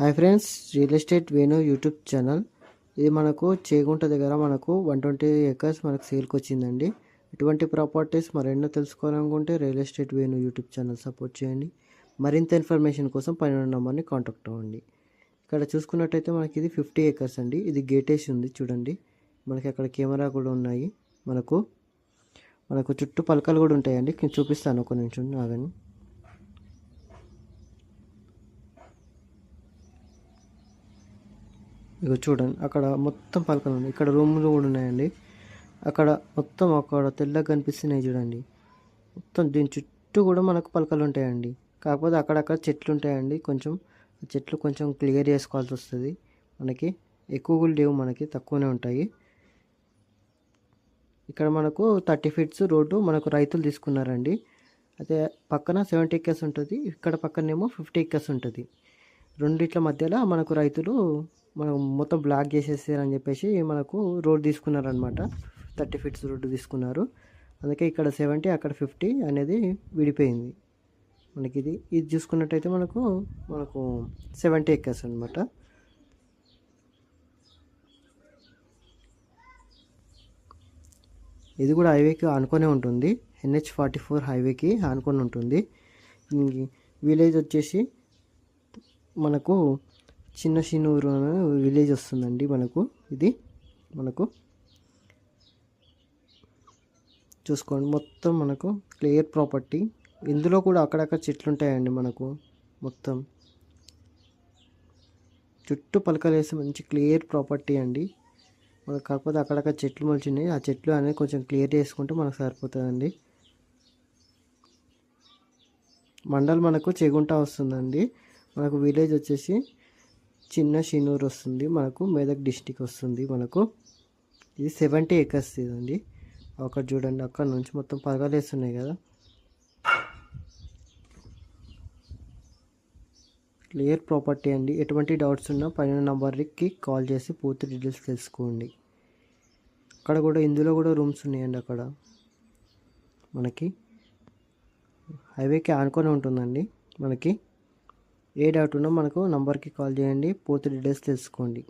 Hi friends, real estate Venu YouTube channel. ఇది మనకు చేగుంట దగ్గర మనకు 120 ఎకర్స్ మనకు సేల్కి వచ్చిందండి. ఇటువంటి ప్రాపర్టీస్ మరెన్నో తెలుసుకోవాలనుకుంటే real estate Venu YouTube channel support చేయండి. మరింత ఇన్ఫర్మేషన్ కోసం పైన నెంబర్ని కాంటాక్ట్ అవ్వండి. ఇక్కడ చూసుకున్నట్టయితే మనకి ఇది 50 ఎకర్స్ అండి. ఇది గేట్ వేసి ఉంది చూడండి. మనకి అక్కడ కెమెరా కూడా ఉన్నాయి. మనకు చుట్టూ పలకలు కూడా ఉంటాయండి. చూపిస్తాను ఒక నిమిషం ఆగండి. ఇక చూడండి, అక్కడ మొత్తం పలకలు ఉన్నాయి. ఇక్కడ రూములు కూడా ఉన్నాయండి. అక్కడ తెల్లగా కనిపిస్తున్నాయి చూడండి. మొత్తం దీని చుట్టూ కూడా మనకు పలకలు ఉంటాయండి. కాకపోతే అక్కడక్కడ చెట్లు ఉంటాయండి. చెట్లు కొంచెం క్లియర్ చేసుకోవాల్సి వస్తుంది. మనకి ఎక్కువ కూడా లేవు, మనకి తక్కువనే ఉంటాయి. ఇక్కడ మనకు 30 ఫీట్స్ రోడ్డు మనకు రైతులు తీసుకున్నారండి. అయితే పక్కన 70 ఎకర్స్ ఉంటుంది, ఇక్కడ పక్కనేమో 50 ఎకర్స్ ఉంటుంది. రెండిట్ల మధ్యలో మనకు రైతులు మొత్తం బ్లాక్ చేసేసారని చెప్పేసి మనకు రోడ్ తీసుకున్నారనమాట. 30 ఫీట్స్ రోడ్డు తీసుకున్నారు. అందుకే ఇక్కడ 70 అక్కడ 50 అనేది విడిపోయింది. మనకి ఇది చూసుకున్నట్టయితే మనకు 70 ఎకర్స్ అనమాట. ఇది కూడా హైవేకి ఆనుకొనే ఉంటుంది. NH-44 హైవేకి ఆనుకొని ఉంటుంది. విలేజ్ వచ్చేసి మనకు చిన్న షినూరు అనే విలేజ్ వస్తుందండి. మనకు చూసుకోండి, మొత్తం మనకు క్లియర్ ప్రాపర్టీ. ఇందులో కూడా అక్కడక్కడ చెట్లు ఉంటాయండి. మనకు మొత్తం చుట్టూ పలకలు వేసి మంచి క్లియర్ ప్రాపర్టీ అండి. మనకు కాకపోతే అక్కడక్కడ చెట్లు మొలిచినాయి. ఆ చెట్లు అనేది కొంచెం క్లియర్ చేసుకుంటే మనకు సరిపోతుందండి. మండల్ మనకు చేగుంట వస్తుందండి. మనకు విలేజ్ వచ్చేసి చిన్న షినూరు వస్తుంది. మనకు మెదక్ డిస్టిక్ వస్తుంది. ఇది 70 ఎకర్స్ ఇదండి. అక్కడ చూడండి, అక్కడ నుంచి మొత్తం పలకలు వేస్తున్నాయి కదా. క్లియర్ ప్రాపర్టీ అండి. ఎటువంటి డౌట్స్ ఉన్నా పైన నంబర్కి కాల్ చేసి పూర్తి డీటెయిల్స్ తెలుసుకోండి. ఇందులో కూడా రూమ్స్ ఉన్నాయండి. అక్కడ మనకి హైవేకి ఆనుకొని ఉంటుందండి. మనకి ఏ డౌట్ ఉన్నా మనకు నంబర్కి కాల్ చేయండి, పూర్తి డీటెయిల్స్ తెలుసుకోండి.